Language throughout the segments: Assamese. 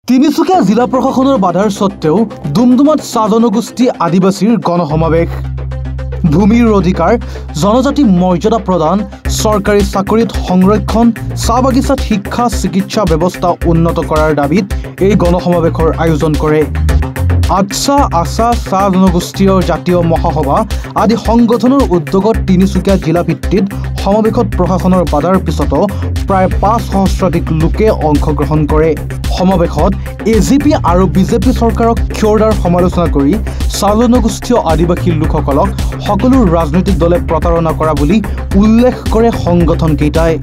তিনিচুকীয়া জিলা প্ৰশাসনৰ বাধাৰ সত্ত্বেও ডুমডুমাত চাহ জনগোষ্ঠী আদিবাসীৰ গণসমাৱেশ। ভূমিৰ অধিকাৰ, জনজাতি মৰ্যাদা প্ৰদান, চৰকাৰী চাকৰিত সংৰক্ষণ, চাহ বাগিচাত শিক্ষা চিকিৎসা ব্যৱস্থা উন্নত কৰাৰ দাবীত এই গণসমাৱেশৰ আয়োজন কৰে। আচ্ছা আছা চাহ জনগোষ্ঠীয় জাতীয় মহাসভা আদি সংগঠনৰ উদ্যোগত তিনিচুকীয়া জিলা ভিত্তিত সমাৱেশত প্ৰশাসনৰ বাধাৰ পিছতো প্ৰায় ৫ সহস্ৰাধিক লোকে অংশগ্ৰহণ কৰে। সমাৱেশত এজিপি আৰু বিজেপি চৰকাৰক ক্ষোভৰ সমালোচনা কৰি চাহ জনগোষ্ঠীয় আদিবাসী লোকসকলক সকলো ৰাজনৈতিক দলে প্ৰতাৰণা কৰা বুলি উল্লেখ কৰে সংগঠনকেইটাই।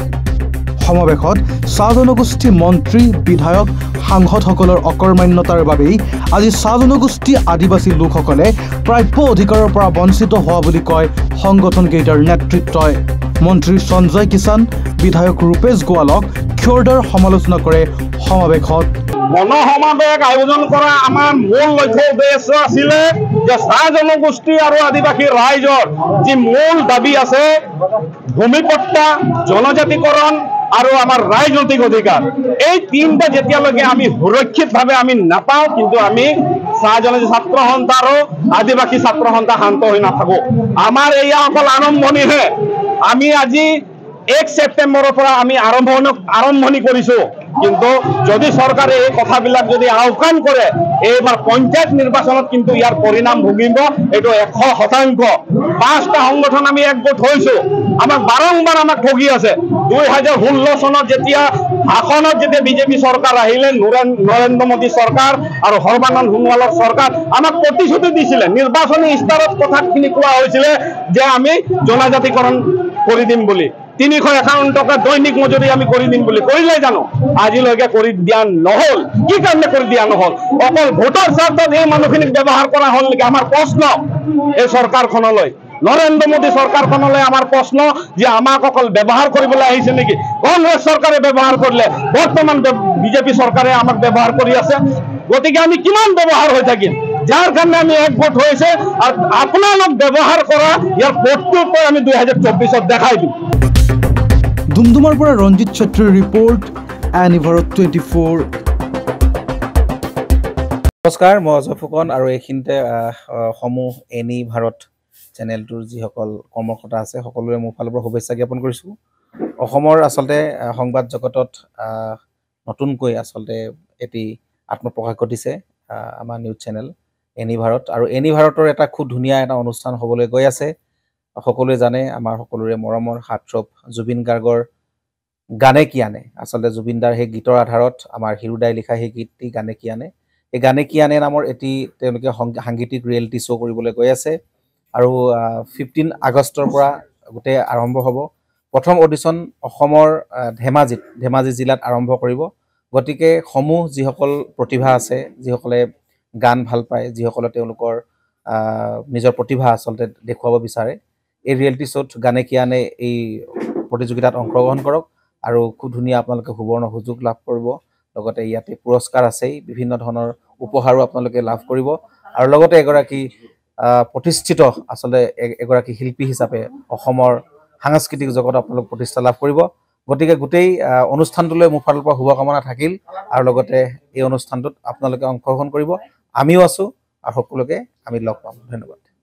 সমাৱেশত চাহ জনগোষ্ঠী মন্ত্ৰী বিধায়ক সাংসদসকলৰ অকৰ্মান্যতাৰ বাবেই আজি চাহ জনগোষ্ঠী আদিবাসী লোকসকলে প্ৰাপ্য অধিকাৰৰ পৰা বঞ্চিত হোৱা বুলি কয় সংগঠনকেইটাৰ নেতৃত্বই। মন্ত্ৰী সঞ্জয় কিষাণ, বিধায়ক ৰূপেশ গোৱালক ক্ষোভৰ সমালোচনা কৰে সমাৱেশত। গণসমাৱেশ আয়োজন কৰা আমাৰ মূল লক্ষ্য উদ্দেশ্য আছিলে যে চাহ জনগোষ্ঠী আৰু আদিবাসী ৰাইজৰ যি মূল দাবী আছে, ভূমিপট্টা, জনজাতিকৰণ আৰু আমাৰ ৰাজনৈতিক অধিকাৰ, এই তিনিটা যেতিয়ালৈকে আমি সুৰক্ষিতভাৱে আমি নাপাওঁ, কিন্তু আমি চাহ জনজাতি ছাত্ৰ সন্থা আৰু আদিবাসী ছাত্ৰ সন্থা শান্ত হৈ নাথাকো। আমাৰ এয়া অকল আৰম্ভণিহে। আমি আজি ১ ছেপ্টেম্বৰৰ পৰা আমি আৰম্ভণি কৰিছো, কিন্তু যদি চৰকাৰে এই কথাবিলাক যদি আওকাণ কৰে, এইবাৰ পঞ্চায়ত নিৰ্বাচনত কিন্তু ইয়াৰ পৰিণাম ভুগিব, এইটো ১০০%। ৫টা সংগঠন আমি একগোট হৈছো, আমাক বাৰম্বাৰ আমাক ঠগি আছে। ২০১৬ চনত যেতিয়া আসনত বিজেপি চৰকাৰ আহিলে, নৰেন্দ্ৰ মোদী চৰকাৰ আৰু সৰ্বানন্দ সোণোৱালৰ চৰকাৰ আমাক প্ৰতিশ্ৰুতি দিছিলে, নিৰ্বাচনী ইস্তাৰত কথাখিনি কোৱা হৈছিলে যে আমি জনজাতিকৰণ কৰি দিম বুলি, ৩৫১ টকা দৈনিক মজুৰি আমি কৰি দিম বুলি। কৰিলে জানো? আজিলৈকে কৰি দিয়া নহল। কি কাৰণে কৰি দিয়া নহল? অকল ভোটৰ স্বাৰ্থত এই মানুহখিনিক ব্যৱহাৰ কৰা হল নেকি? আমাৰ প্ৰশ্ন এই চৰকাৰখনলৈ, নৰেন্দ্ৰ মোদী চৰকাৰখনলৈ আমাৰ প্ৰশ্ন যে আমাক অকল ব্যৱহাৰ কৰিবলৈ আহিছে নেকি? কংগ্ৰেছ চৰকাৰে ব্যৱহাৰ কৰিলে, বৰ্তমান বিজেপি চৰকাৰে আমাক ব্যৱহাৰ কৰি আছে। গতিকে আমি কিমান ব্যৱহাৰ হৈ থাকিম? যাৰ কাৰণে আমি একগোট হৈছে আৰু আপোনালোক ব্যৱহাৰ কৰা ইয়াৰ প্ৰত্যুত্তৰ আমি ২০২৪ত দেখাই দিম। ডুমডুমাৰ পৰা ৰঞ্জিত ছেত্ৰীৰ ৰিপৰ্ট, এনি ভাৰত 24। নমস্কাৰ, মই অজয় ফুকন আৰু এইখিনিতে সমূহ এনি ভাৰত চেনেলটোৰ যিসকল কৰ্মকৰ্তা আছে সকলোৰে মোৰ ফালৰ পৰা শুভেচ্ছা জ্ঞাপন কৰিছোঁ। অসমৰ আচলতে সংবাদ জগতত নতুনকৈ আচলতে এটি আত্মপ্ৰকাশ ঘটিছে আমাৰ নিউজ চেনেল এনি ভাৰত, আৰু এনি ভাৰতৰ এটা খুব ধুনীয়া এটা অনুষ্ঠান হ'বলৈ গৈ আছে। সকলোৱে জানে, আমাৰ সকলোৰে মৰমৰ হাৰ্টথ্ৰব জুবিন গাৰ্গৰ গানে কি আনে, আচলতে জুবিনদাৰ সেই গীতৰ আধাৰত আমাৰ হিৰুদাই লিখা সেই গীতটি গানে কি আনে, এই গানে কি আনে নামৰ এটি তেওঁলোকে সাংগীতিক ৰিয়েলিটি শ্ব' কৰিবলৈ গৈ আছে। আৰু 15 আগষ্টৰ পৰা গোটেই আৰম্ভ হ'ব। প্ৰথম অডিশ্যন অসমৰ ধেমাজি জিলাত আৰম্ভ কৰিব। গতিকে সমূহ যিসকল প্ৰতিভা আছে, যিসকলে গান ভাল পায়, যিসকলে তেওঁলোকৰ নিজৰ প্ৰতিভা আচলতে দেখুৱাব বিচাৰে, এই ৰিয়েলিটি শ্ব'ত গানে কি আনে এই প্ৰতিযোগিতাত অংশগ্ৰহণ কৰক আৰু খুব ধুনীয়া আপোনালোকে সুবৰ্ণ সুযোগ লাভ কৰিব। লগতে ইয়াতে পুৰস্কাৰ আছেই, বিভিন্ন ধৰণৰ উপহাৰো আপোনালোকে লাভ কৰিব, আৰু লগতে এগৰাকী প্ৰতিষ্ঠিত আচলতে এগৰাকী শিল্পী হিচাপে অসমৰ সাংস্কৃতিক জগতত আপোনালোক প্ৰতিষ্ঠা লাভ কৰিব। গতিকে গোটেই অনুষ্ঠানটোলৈ মোৰ ফালৰ পৰা শুভকামনা থাকিল, আৰু লগতে এই অনুষ্ঠানটোত আপোনালোকে অংশগ্ৰহণ কৰিব। আমিও আছোঁ আৰু সকলোকে আমি লগ পাম। ধন্যবাদ।